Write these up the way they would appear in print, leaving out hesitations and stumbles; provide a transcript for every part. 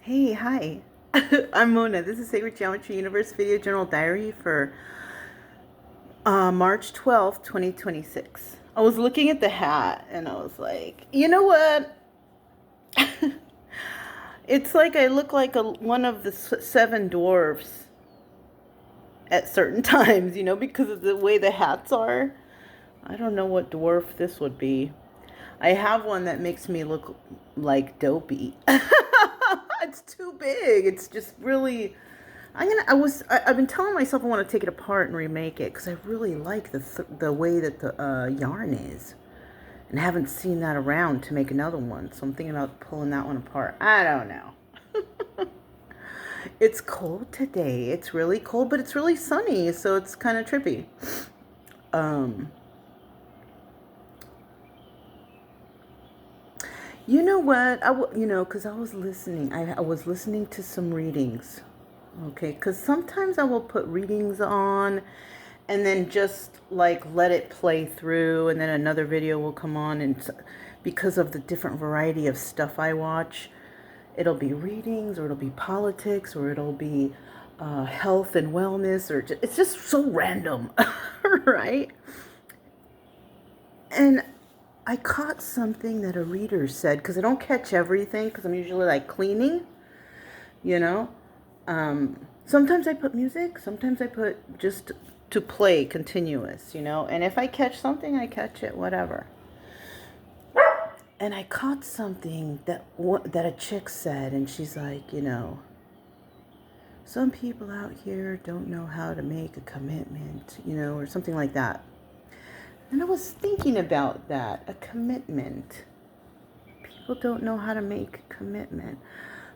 Hey, hi. I'm Mona. This is Sacred Geometry Universe Video Journal Diary for March 12th, 2026. I was looking at the hat and I was like, you know what? It's like I look like one of the seven dwarfs at certain times, because of the way the hats are. I don't know what dwarf this would be. I have one that makes me look like Dopey. It's too big. It's just really. I've been telling myself I want to take it apart and remake it because I really like the way that the yarn is, and I haven't seen that around to make another one. So I'm thinking about pulling that one apart. I don't know. It's cold today. It's really cold, but it's really sunny, so it's kind of trippy. Um, You know what? Because I was listening. I was listening to some readings. Okay, because sometimes I will put readings on and then just like let it play through, and then another video will come on. And because of the different variety of stuff I watch, it'll be readings, or it'll be politics, or it'll be health and wellness, or it's just so random, right? And I caught something that a reader said, because I don't catch everything because I'm usually like cleaning, you know. Sometimes I put music, sometimes I put just to play continuous, and if I catch something, I catch it, whatever. And I caught something that a chick said, and she's like, some people out here don't know how to make a commitment, or something like that. And I was thinking about that, a commitment. People don't know how to make a commitment.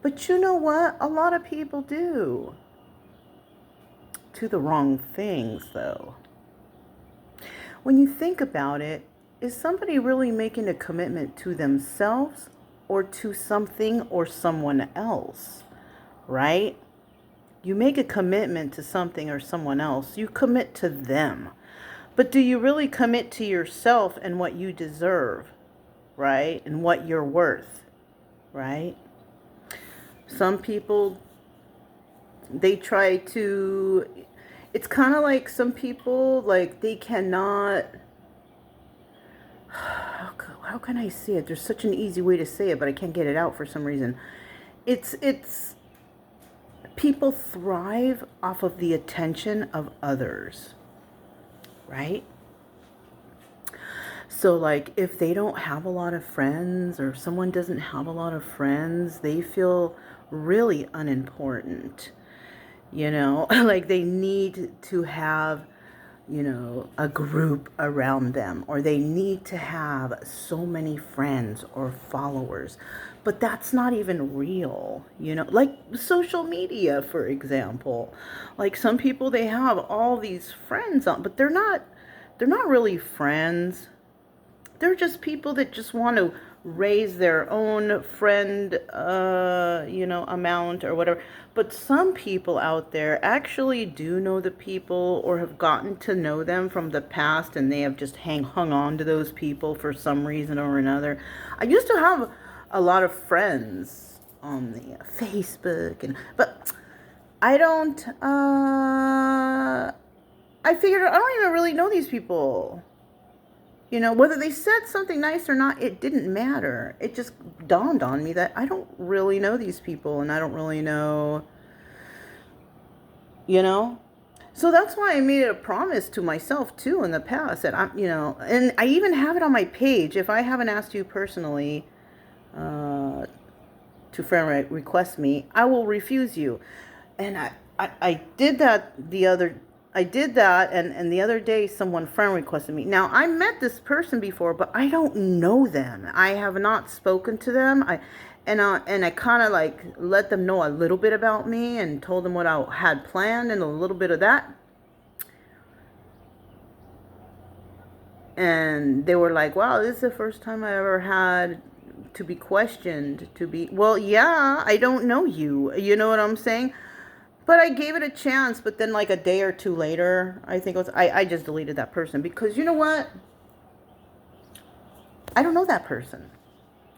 But you know what? A lot of people do. To the wrong things, though. When you think about it, is somebody really making a commitment to themselves or to something or someone else? Right? You make a commitment to something or someone else, you commit to them. But do you really commit to yourself and what you deserve, right? And what you're worth, right? Some people, they try to, it's kind of like some people, like they cannot, how can I say it? There's such an easy way to say it, but I can't get it out for some reason. It's, people thrive off of the attention of others, right? So like if they don't have a lot of friends, or someone doesn't have a lot of friends, they feel really unimportant, like they need to have, a group around them, or they need to have so many friends or followers. But that's not even real, like social media, for example. Like some people, they have all these friends on, but they're not really friends. They're just people that just want to raise their own friend, amount or whatever. But some people out there actually do know the people, or have gotten to know them from the past, and they have just hung on to those people for some reason or another. I used to have a lot of friends on the Facebook, but I don't. I figured I don't even really know these people. Whether they said something nice or not, it didn't matter. It just dawned on me that I don't really know these people, and I don't really know, you know? So that's why I made it a promise to myself too in the past that and I even have it on my page. If I haven't asked you personally to friend request me, I will refuse you. And I did that and the other day someone friend requested me. Now, I met this person before, but I don't know them. I have not spoken to them. I kind of like let them know a little bit about me and told them what I had planned and a little bit of that. And they were like, wow, this is the first time I ever had to be questioned, well, yeah, I don't know you. You know what I'm saying? But I gave it a chance, but then like a day or two later, I think it was, I just deleted that person, because you know what? I don't know that person.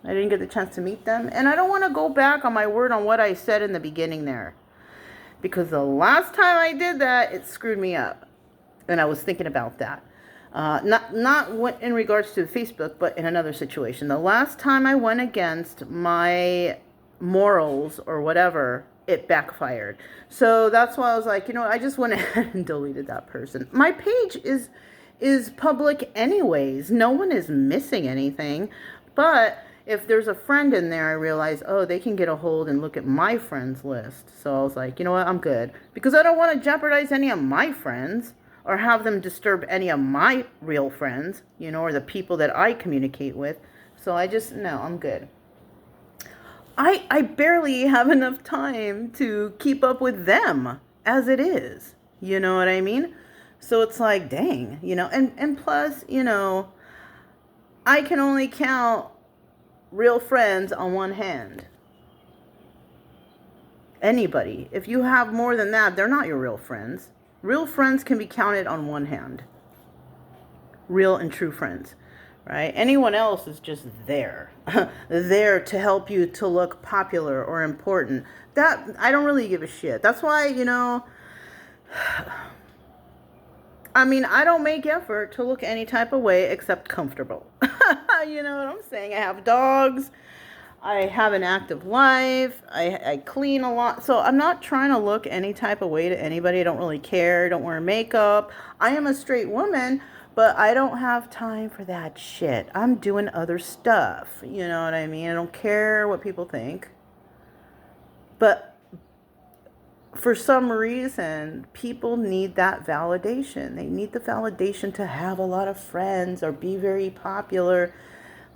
I didn't get the chance to meet them. And I don't want to go back on my word on what I said in the beginning there. Because the last time I did that, it screwed me up. And I was thinking about that. Not in regards to Facebook, but in another situation. The last time I went against my morals or whatever, it backfired. So that's why I was like, I just went ahead and deleted that person. My page is public anyways. No one is missing anything. But if there's a friend in there, I realize, oh, they can get a hold and look at my friends list. So I was like, you know what, I'm good. Because I don't want to jeopardize any of my friends or have them disturb any of my real friends, or the people that I communicate with. So no, I'm good. I barely have enough time to keep up with them as it is. You know what I mean? So it's like, dang, and plus, I can only count real friends on one hand. Anybody. If you have more than that, they're not your real friends. Real friends can be counted on one hand. Real and true friends, right? Anyone else is just there. There to help you to look popular or important. That, I don't really give a shit. That's why, I don't make effort to look any type of way except comfortable. You know what I'm saying? I have dogs. I have an active life. I clean a lot. So I'm not trying to look any type of way to anybody. I don't really care. I don't wear makeup. I am a straight woman, but I don't have time for that shit. I'm doing other stuff. You know what I mean? I don't care what people think. But for some reason, people need that validation. They need the validation to have a lot of friends or be very popular.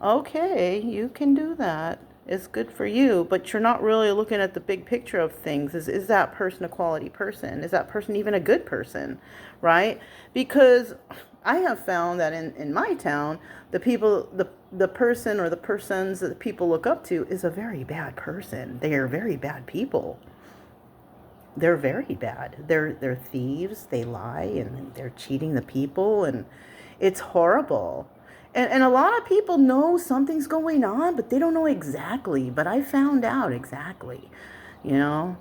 Okay, you can do that. It's good for you, but you're not really looking at the big picture of things. Is that person a quality person? Is that person even a good person, right? Because I have found that in my town, the person or the persons that people look up to is a very bad person. They are very bad people. They're very bad. They're thieves. They lie and they're cheating the people, and it's horrible. And a lot of people know something's going on, but they don't know exactly. But I found out exactly, And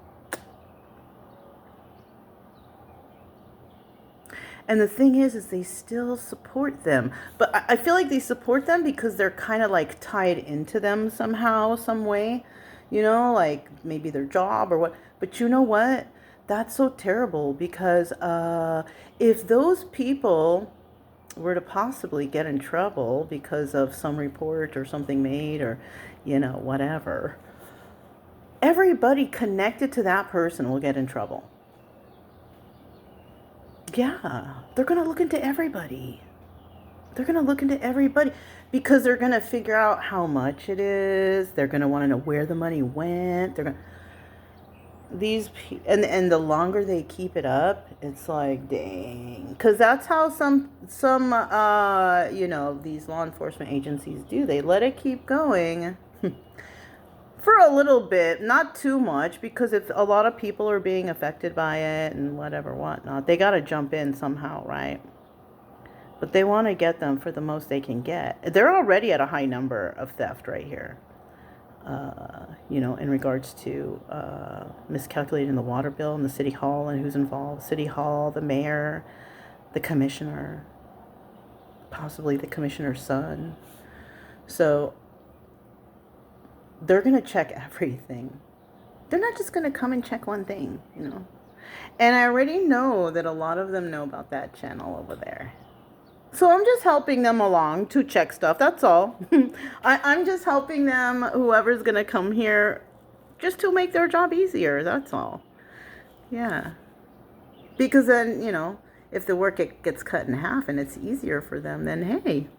the thing is they still support them. But I feel like they support them because they're kind of like tied into them somehow, some way. Like maybe their job or what. But you know what? That's so terrible because if those people were to possibly get in trouble because of some report or something made or, whatever, everybody connected to that person will get in trouble. Yeah, they're going to look into everybody. They're going to look into everybody because they're going to figure out how much it is. They're going to want to know where the money went. They're going to... and the longer they keep it up, it's like, dang, because that's how some these law enforcement agencies do. They let it keep going for a little bit, not too much, because if a lot of people are being affected by it and whatnot, they got to jump in somehow, right? But they want to get them for the most they can get. They're already at a high number of theft right here. In regards to miscalculating the water bill and the city hall and who's involved. City hall, the mayor, the commissioner, possibly the commissioner's son. So they're going to check everything. They're not just going to come and check one thing, And I already know that a lot of them know about that channel over there. So I'm just helping them along to check stuff. That's all. I'm just helping them, whoever's going to come here, just to make their job easier. That's all. Yeah. Because then, if the work gets cut in half and it's easier for them, then hey,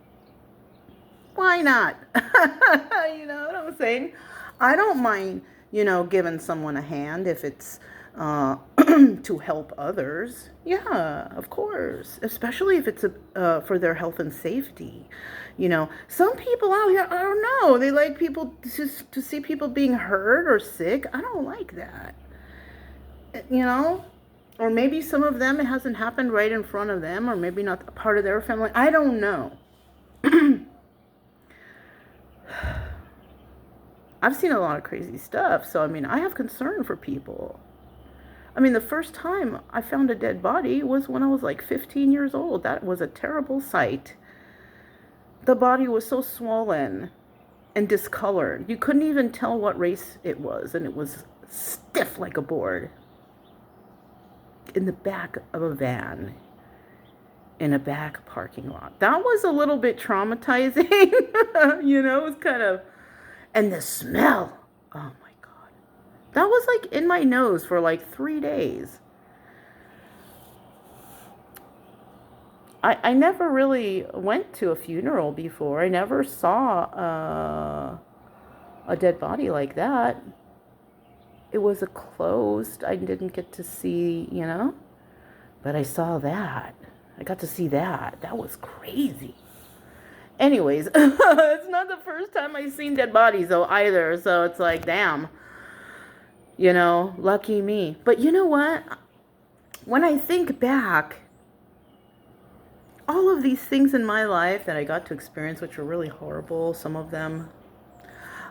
why not? You know what I'm saying? I don't mind, giving someone a hand if it's to help others. Yeah, of course. Especially if it's for their health and safety. Some people out here, I don't know, they like people to see people being hurt or sick. I don't like that. Or maybe some of them, it hasn't happened right in front of them, or maybe not a part of their family. I don't know. I've seen a lot of crazy stuff. So, I mean, I have concern for people. I mean, the first time I found a dead body was when I was like 15 years old. That was a terrible sight. The body was so swollen and discolored. You couldn't even tell what race it was, and it was stiff like a board in the back of a van in a back parking lot. That was a little bit traumatizing. You know, it was kind of, and the smell. Oh my God. That was like in my nose for like 3 days. I never really went to a funeral before. I never saw a dead body like that. It was a closed. I didn't get to see, you know, but I saw that. I got to see that. That was crazy. Anyways, it's not the first time I've seen dead bodies though either. So it's like, damn, you know, lucky me. But you know what? When I think back, all of these things in my life that I got to experience, which were really horrible, some of them,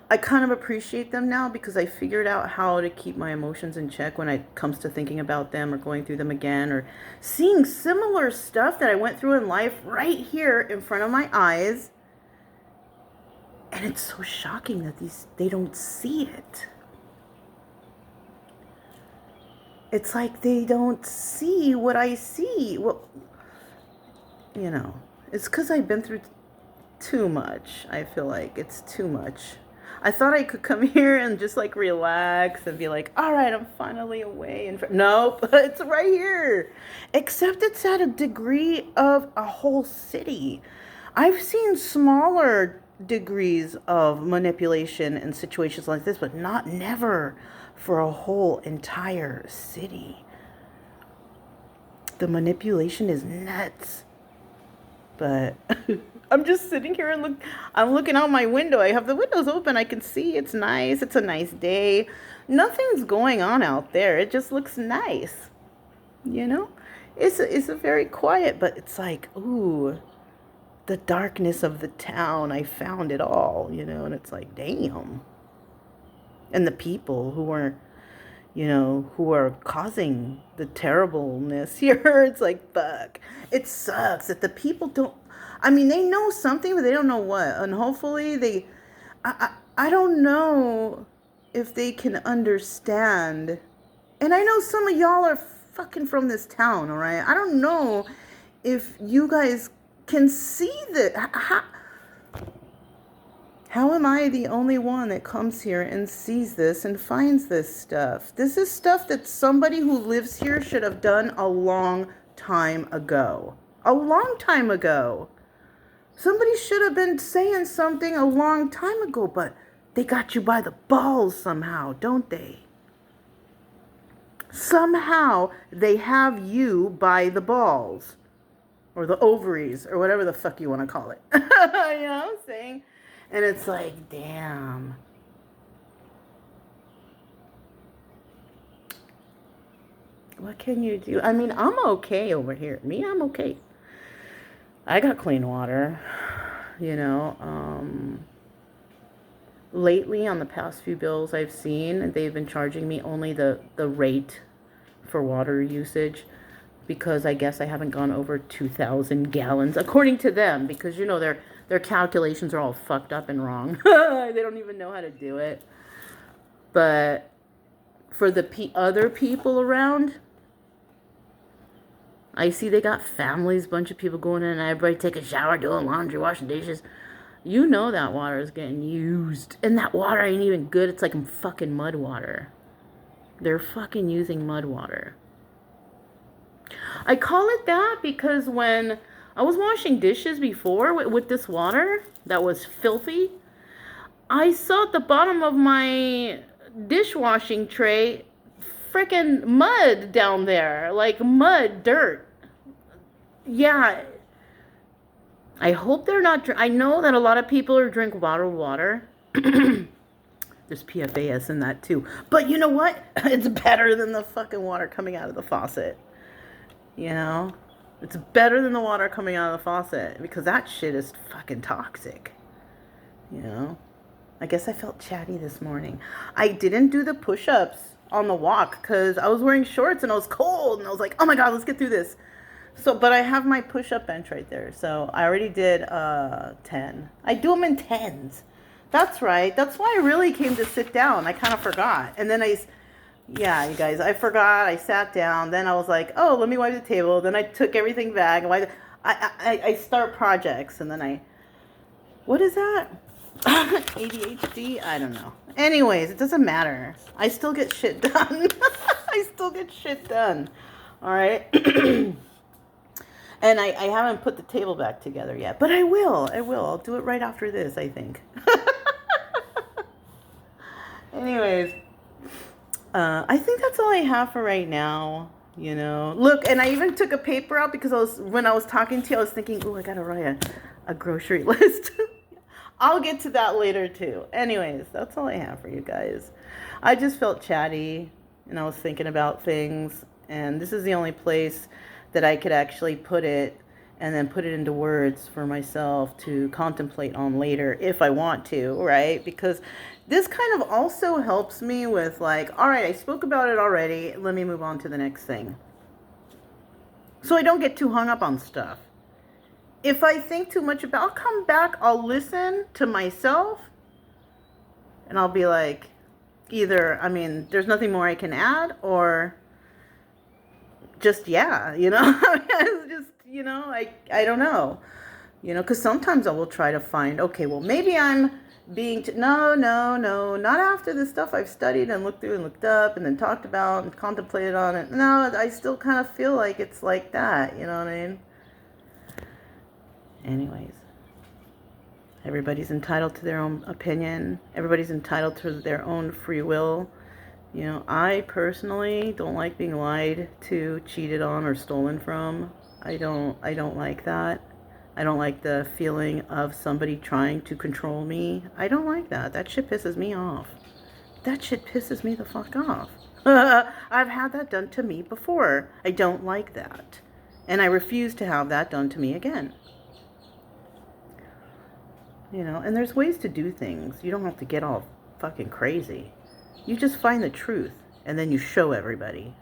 I kind of appreciate them now because I figured out how to keep my emotions in check when it comes to thinking about them or going through them again or seeing similar stuff that I went through in life right here in front of my eyes. And it's so shocking that they don't see it. It's like they don't see what I see. Well, you know, it's because I've been through too much. I feel like it's too much. I thought I could come here and just like relax and be like, all right, I'm finally away. And nope, it's right here. Except it's at a degree of a whole city. I've seen smaller degrees of manipulation in situations like this, but never for a whole entire city. The manipulation is nuts. But I'm just sitting here and I'm looking out my window. I have the windows open. I can see it's nice. It's a nice day. Nothing's going on out there. It just looks nice. You know? It's a very quiet, but it's like, ooh, the darkness of the town. I found it all, you know, and it's like, damn. And the people who are, you know, who are causing the terribleness here. It's like, fuck. It sucks that the people don't, I mean, they know something, but they don't know what. And hopefully I don't know if they can understand. And I know some of y'all are fucking from this town, all right? I don't know if you guys can see that. How am I the only one that comes here and sees this and finds this stuff? This is stuff that somebody who lives here should have done a long time ago. A long time ago. Somebody should have been saying something a long time ago, but they got you by the balls somehow, don't they? Somehow they have you by the balls. Or the ovaries, or whatever the fuck you want to call it. You know what I'm saying? And it's like, damn. What can you do? I mean, I'm okay over here. Me, I'm okay. I got clean water, you know. Lately, on the past few bills I've seen, they've been charging me only the rate for water usage because I guess I haven't gone over 2,000 gallons, according to them, because, you know, their calculations are all fucked up and wrong. They don't even know how to do it. But for the other people around, I see they got families, bunch of people going in and everybody take a shower, doing laundry, washing dishes. You know that water is getting used. And that water ain't even good. It's like fucking mud water. They're fucking using mud water. I call it that because when I was washing dishes before with this water that was filthy, I saw at the bottom of my dishwashing tray freaking mud down there. Like mud, dirt. Yeah. I hope they're not... I know that a lot of people are drink bottled water. There's PFAS in that too. But you know what? It's better than the fucking water coming out of the faucet. You know? It's better than the water coming out of the faucet. Because that shit is fucking toxic. You know? I guess I felt chatty this morning. I didn't do the push-ups on the walk because I was wearing shorts and I was cold. And I was like, oh my God, let's get through this. So, but I have my push-up bench right there. So I already did 10. I do them in 10s. That's right. That's why I really came to sit down. I kind of forgot. And then yeah, you guys, I forgot. I sat down. Then I was like, oh, let me wipe the table. Then I took everything back. I start projects. And then what is that? ADHD? I don't know. Anyways, it doesn't matter. I still get shit done. I still get shit done. All right. And I haven't put the table back together yet, but I will. I'll do it right after this, I think. Anyways, I think that's all I have for right now. You know, look, and I even took a paper out because when I was talking to you, I was thinking, oh, I gotta write a grocery list. I'll get to that later too. Anyways, that's all I have for you guys. I just felt chatty and I was thinking about things, and this is the only place that I could actually put it and then put it into words for myself to contemplate on later if I want to, right? Because this kind of also helps me with like, all right, I spoke about it already. Let me move on to the next thing. So I don't get too hung up on stuff. If I think too much about, I'll come back, I'll listen to myself, and I'll be like, either, I mean, there's nothing more I can add, or just, yeah, you know, it's just, you know, I don't know, you know, because sometimes I will try to find, okay, well, maybe I'm being, no, not after the stuff I've studied and looked through and looked up and then talked about and contemplated on it. No, I still kind of feel like it's like that, you know what I mean? Anyways, everybody's entitled to their own opinion. Everybody's entitled to their own free will. You know, I personally don't like being lied to, cheated on, or stolen from. I don't like that. I don't like the feeling of somebody trying to control me. I don't like that. That shit pisses me off. That shit pisses me the fuck off. I've had that done to me before. I don't like that. And I refuse to have that done to me again. You know, and there's ways to do things. You don't have to get all fucking crazy. You just find the truth, and then you show everybody.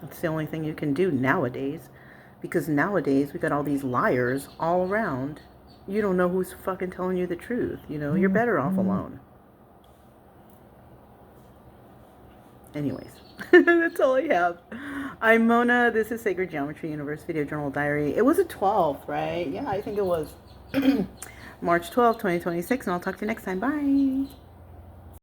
That's the only thing you can do nowadays. Because nowadays, we got all these liars all around. You don't know who's fucking telling you the truth. You know, you're better off alone. Anyways, that's all I have. I'm Mona. This is Sacred Geometry Universe Video Journal Diary. It was the 12th, right? Yeah, I think it was. March 12th, 2026, and I'll talk to you next time. Bye.